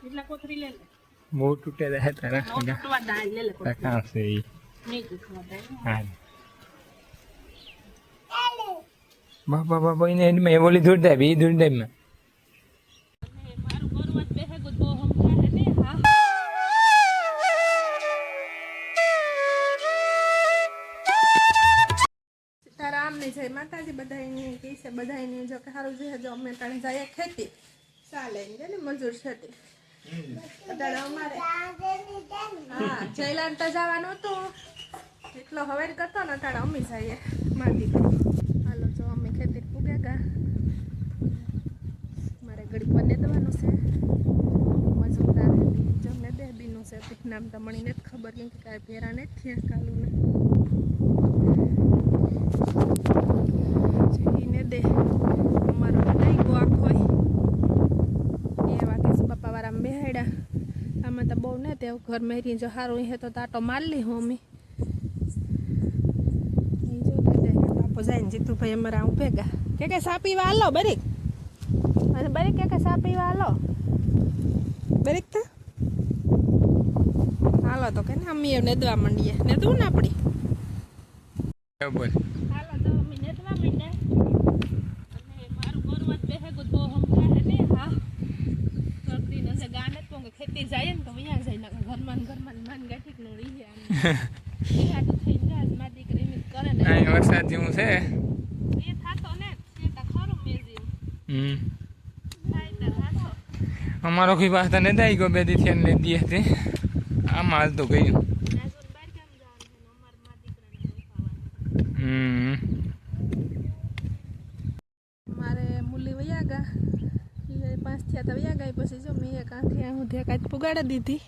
इतना कोथरी ले ले मुंह टूटे रहे तारा नौ टुकड़ा दाल ले ले कहाँ से ही नहीं टुकड़ा दाल हाँ बाबा बाबा इन्हें मैं बोली दूर दे मैं मारू गरुवत बेहे को दो हम का है ने हां सीताराम ने जय माताजी बधाईनी की से बधाईनी जो के हारू जे जो અમે તણે જાય ખેતી ચાલે ને મજૂર છતી અટાણે અમારે હા જયલાન તો જવાનું હતું એટલો હવેર કરતો ને અટાણે અમે જઈએ માટી હાલો જો અમે ખેતી પૂગેગા મારે ઘડી બને દેવાનું છે મજૂરદાર જમને દે બીનું છે નામ તો મણીને જ ખબર કેમ કે કાંઈ ભેરા નથી થયા કાલું ને જઈને દે અમારો નહીં ગોઆ હોય એ વાગે બાપા વાળા બેહાડ્યા આમાં તો બહુ ને તે ઘર મેરી જો સારું હે તો તાટો માર લી હું અમે બાપો જાય જીતુભાઈ અમારા હું ભેગા કે સા પીવા હાલો બરીક અને બરીક કે સા પીવા હાલો બરીક તો હાલો તો કે ને અમે નેદવા માંડીએ નેદવું ને આપણી બોલ હાલો તો અમે નેદવા માંડ્યા અને મારું ગોરવત બેહે ગો દો હમ હે ને હા સર્દી ન છે ગાને તો ખેતી જાય ને તો અહીંયા જાય ને ઘરમાં માન ગાઠીક નો રહી આમ એ હાટ થઈ જાય માં દીકરી મિત કરે ને આ વરસાદ જેવું છે એ થાતો ને એ તો ખરું મેજી થાય તો થાતો અમારો કોઈ પાસ્તા ને દાઈ ગયો બે દી થઈને લે દી હતી આમ હાલ તો ગયું નાજુન બાર કેમ જવાનું છે અમાર માં દીકરાને રોકાવાનું મારે મુલી વયા ગા એ 5 થયા તો વયા ગઈ પછી જો મેં એક આંખે હું ધે કાંઈ પુગાડી દીધી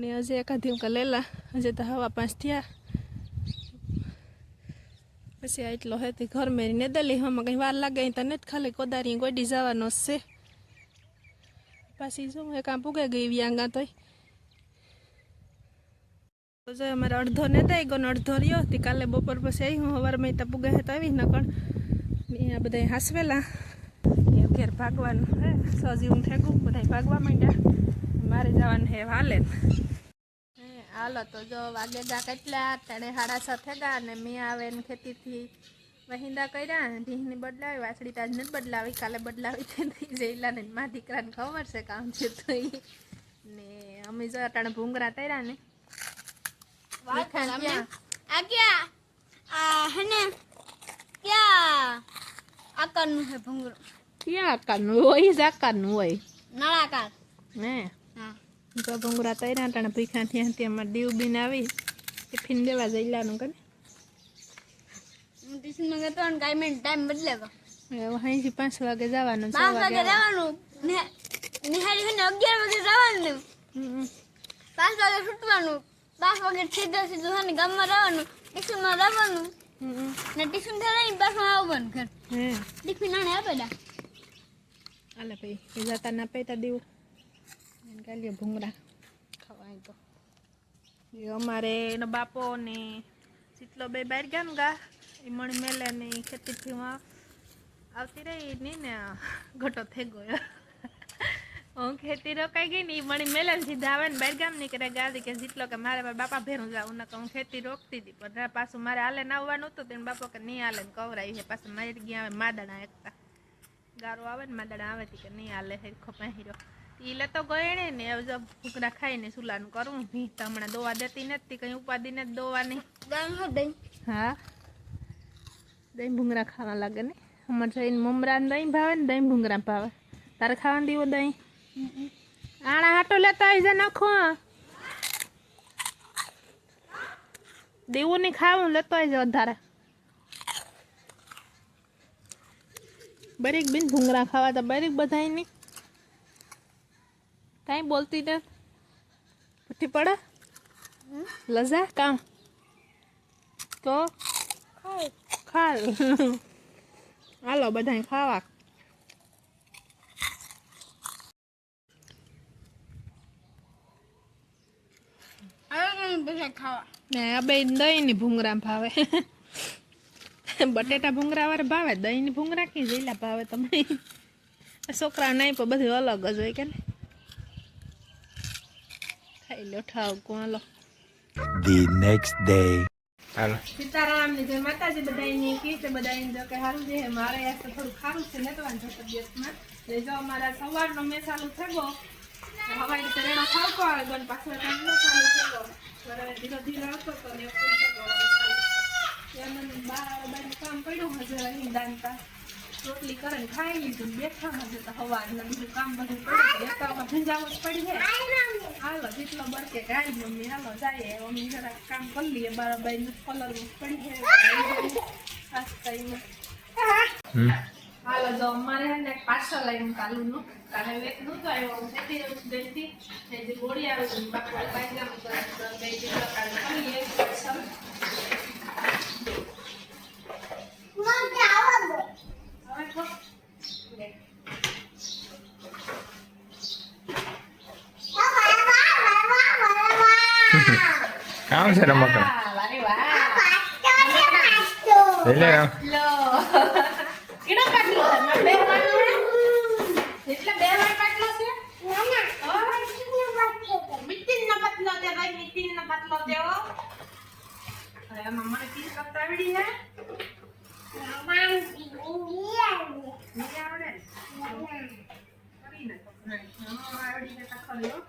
ને હજી એકાદી હું લેલા હજી તો હવા 5 થયા પછી આટલો હે તે ઘર મેરીને દલી હમાં કંઈ વાર લાગે તો નથી ખાલી કોદારી ગોડી જવાનો છે પછી જો એક આમ પુગે ગઈ વ્યાંગા તોય તો જો અમારે અડધો ને દઈ ગયો ને અડધો રહ્યો હતી કાલે બપોર પછી આવી હું સવારમાં તો પુગે તો આવી નકણ અહીંયા બધા હાસવેલા એ ઘેર ભાગવાનું હે સજી હું ઠેકું બધા ભાગવા માંડ્યા મારે જવાનું હે હાલે હે હાલો તો જો વાગે ગા કેટલા તણે 6:30 થયા ને મેં આવે ને ખેતીથી વહિંદા કર્યા ઢીંગની બદલાવી વાછડી તાજ નથી બદલાવી કાલે બદલાવી થઈ જઈલા ને મા દીકરાને ખબર છે કામ છે તો ને અમે જો અટાણે ભૂંગરા તર્યા ને આકારનું છે ભૂંગળું ક્યાં આકારનું હોય જ આકારનું હોય નળાકાર ને હા જો ભૂંગરા તર્યા અટાણે ભીખા થયા ત્યાં અમારે દીવ બીને આવી ટિફિન દેવા જઈલાનું કરે ટ્યુશનમાં ગયો ને કાંઈ મિનિટ ટાઈમ બદલેલો હવે અહીંથી 5 વાગે જવાનું 5 વાગે જવાનું નિહાળી છે ને 11 વાગે જવાનું 5 વાગે છૂટવાનું 10 વાગે સીધું છે ને ગામમાં રહેવાનું ટ્યુશનમાં રહેવાનું ને ટ્યુશન થઈ પાછું આવવાનું ઘર ટિફિન આને આપેલા હાલે ભાઈ એ જતા ના પૈતા દેવું એને કાલીએ ભૂંગરા ખવાય તો એ અમારે એનો બાપો ને ચીતલો બે બહાર ગયા ને ગા એ મણી મેલે ને ખેતીથી આવતી રહી નહીં ને ઘટો થઈ ગયો હું ખેતી રોકાઈ ગઈ ને એ મણી મેલે ને સીધા આવે ને બહાર ગામ નીકળે ગાડી કે જેટલો કે મારે બાપા ભેરું જાવું ને હું ખેતી રોકતી હતી પણ પાછું મારે હાલે ના આવવાનું હતું તેને બાપા કે નહીં હાલે ને કવરાઈ છે પાછું મારી ગયા આવે માદણા એકતા ગારો આવે ને માદણા આવે કે નહીં હાલે હેરખો પહેર્યો એ લેતો ગયો ને હવે જો ભૂકડા ખાઈને સુલાનું કરવું ભી તો હમણાં દોવા દેતી નથી કંઈ ઉપાધિ નથી દોવાની દહીં હા દહીં ભૂંગરા ખાવા લાગે ને અમારે જઈને મમરા ને દહીં ભાવે ને દહીં ભૂંગરા ભાવે તારે ખાવાનું દીવો દહીં આણા હાટો લેતા આવી જા નાખો દેવું નહીં ખાવું લેતો આવી જા વધારે બરીક બિન ભૂંગરા ખાવા તો બરીક બધાય નહીં કાંઈ બોલતી ને ઉઠી પડે લજા કામ તો ખાલ હાલો બધાય ખાવા ખાવા ને આ બે દહીં ની ભૂંગરા ભાવે બટેટા ભૂંગરા વાળા ભાવે દહીં ની ભૂંગરા કી જેલા ભાવે તમને છોકરા નહીં પણ બધું અલગ જ હોય કે ને ખાઈ લો ઠાવ કોલો The next day. હાલો સીતારામ ની જય માતાજી બધાની કી છે બધાની જો કે સારું છે મારે આ તો થોડું ખારું છે ને તો વાંધો તબિયતમાં એટલે જો અમારા સવારનો મેં ચાલુ થયો હવાઈ રીતે રેડો ખાવતો આવે ગન પાછો ટાઈમ નો ચાલુ થયો બરાબર ધીરે ધીરે હતો તો ને ફૂલ થયો એમને બાર કામ પડ્યું હજુ અહીં દાંતા રોટલી કરીને ખાઈ લીધું બેઠા હજુ તો હવારના બીજું કામ બધું પડ્યું એકતામાં ભંજાવટ પડી છે હાલો જેટલો બરકે ગાય મમ્મી હાલો જાય મમ્મી જરા કામ કરી લઈએ બરાબર કલર પડી છે હાલો જો અમારે ને પાર્સલ આવ્યું કાલુનું કાલે વેચ નહોતું આવ્યું હું જતી રહું જઈથી જે ગોળી આવે છે બાપડે પાયજામા બે જેટલા કાલે કરીએ પાર્સલ કામ છે રમકડા વારે વાહ લઈ લે રામ લો કેનો પાટલો છે મારે બે પાટલો એટલે બે વાર પાટલો છે મિટિન નો પાટલો દે ભાઈ મિટિન નો પાટલો દેવો હવે આમાં મને કી કરતા આવડી હે નહીં આવડે કરીને આવડી ને તખલ્યો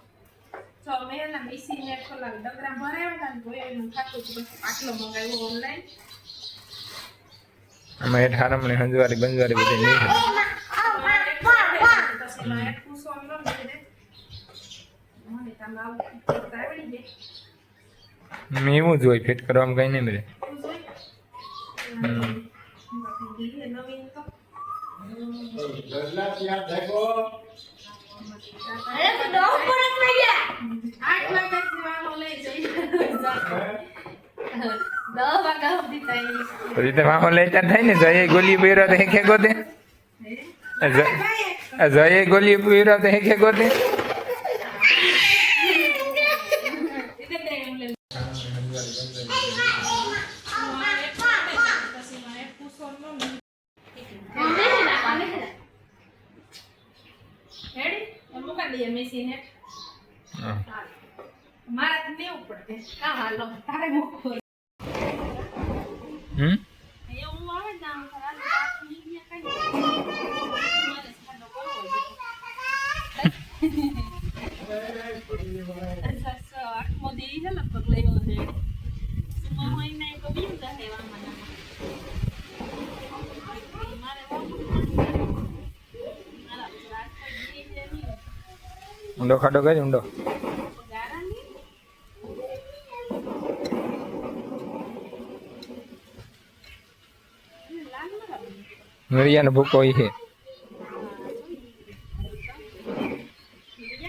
તો મેં એના મિસીને ખોલા ડગરા ભરાવ્યા હતા ને તો એનું ખાતું હતું પછી પાટલો મંગાવ્યો ઓનલાઈન અમે હેઠ હારમણી હંજવારી બંજવારી બધી નહીં એવું જ હોય ફિટ કરવામાં કઈ નહીં મળે પછી તો મામો લેતા થાય ને જય ગોલી પીરો તો હેખે ગોતે જય ગોલી પીરો તો હેખે ગોતે મારા લેવું પડે કા હાલો તારે મૂકવો હમ એવું આવે ને આમ ખરાબ કઈ મોદી છે લગભગ લેવો છે મહિના તો બીજું રહે ઊંડો ખાડો કઈ ઊંડો મરિયાનો ભૂકો છે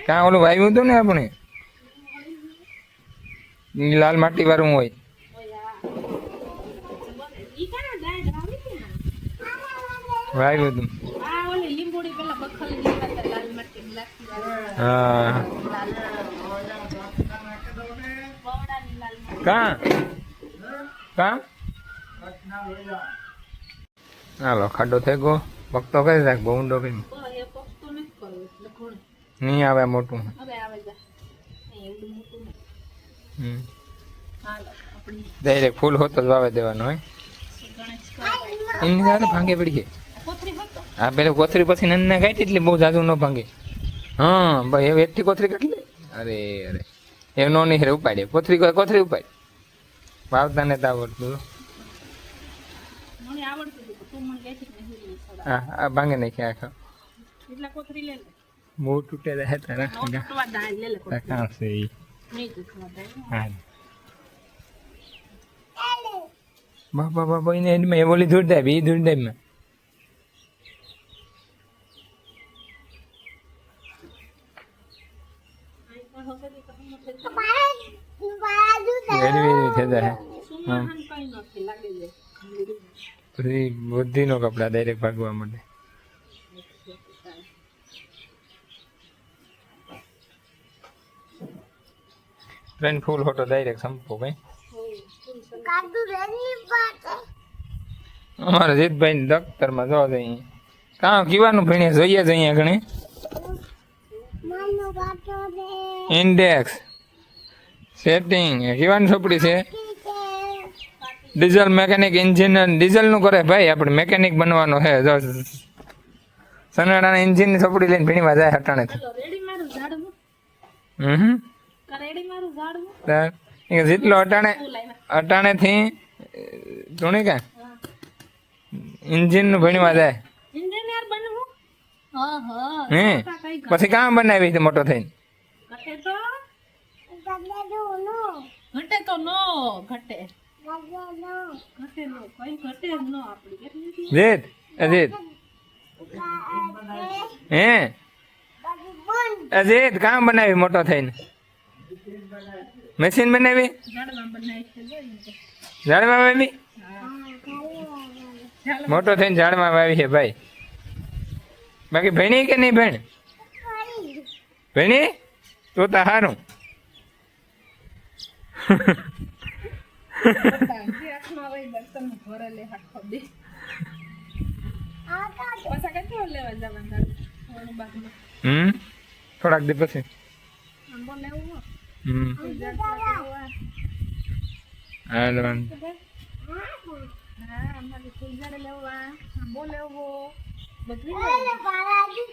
ક્યાં ઓલું વાવ્યું હતું ને આપણે લાલ માટી વાળું હોય વાવ્યું હતું હા કાં કાં હાલો ખાડો થઈ ગયો પગતો કઈ રાખ બહુ ઊંડો કઈ નહીં આવે મોટું ડાયરેક્ટ ફૂલ હોતો જ વાવે દેવાનો હોય એની સાથે ભાંગે પડી છે હા પેલા કોથરી પછી નન્ના કાઢી એટલે બહુ જાજુ ન ભાંગે હા ભાઈ હવે એટલી કોથરી કાઢી લે અરે અરે એ નો નહીં ઉપાડે કોથરી કોથરી ઉપાડ વાવતા ને આવડતું હા આ ભાંગે નાખ્યા આખા બહુ તૂટે રહે તારા કાં છે હા બાપા બાપા એને એમાં એ બોલી દૂર થાય બી દૂર થાય વેરી થઈ જાય પછી બુદ્ધિ નો કપડા ડાયરેક્ટ ભાગવા માટે ટ્રેન ફૂલ હોતો ડાયરેક્ટ સંપો કઈ અમારા જીતભાઈ દફતરમાં જોવા જઈએ કાં કીવાનું ભણીએ જોઈએ જ અહીંયા ઘણી ઇન્ડેક્સ સેટિંગ કીવાની ચોપડી છે ડીઝલ મેકેનિક એન્જિન ડીઝલનું કરે ભાઈ આપણે મેકેનિક બનવાનો છે જો સનાડાના એન્જિનની ચોપડી લઈને ભણીવા જાય હટાણેથી તાર એ જેટલો અટાણેથી ધૂણી કે એન્જિનનું ભણીવા જાય હે પછી કામ બનાવી છે મોટો થઈને ઘટે તો નો ઘટે ઘટે નો કઈ ઘટે જ નો આપડી કેટલી જીત અજીત હે અજીત કામ બનાવી મોટો થઈને મશીન બનાવી ઝાડમાં બનાવી છે જોઈ ઝાડમાં વાવી મોટો થઈને ઝાડમાં વાવી છે ભાઈ બાકી ભણી કે નહીં ભણ ભણી તો હારું હાથમાં વહી બર્તન ભરે લે આખો દે પાછા કેટલો લેવા જવાનું બાગમાં થોડાક દી પછી આંબો લેવું હા લેવાનું હા અમારે ફૂલઝાડ લેવા આંબો લેવો બધું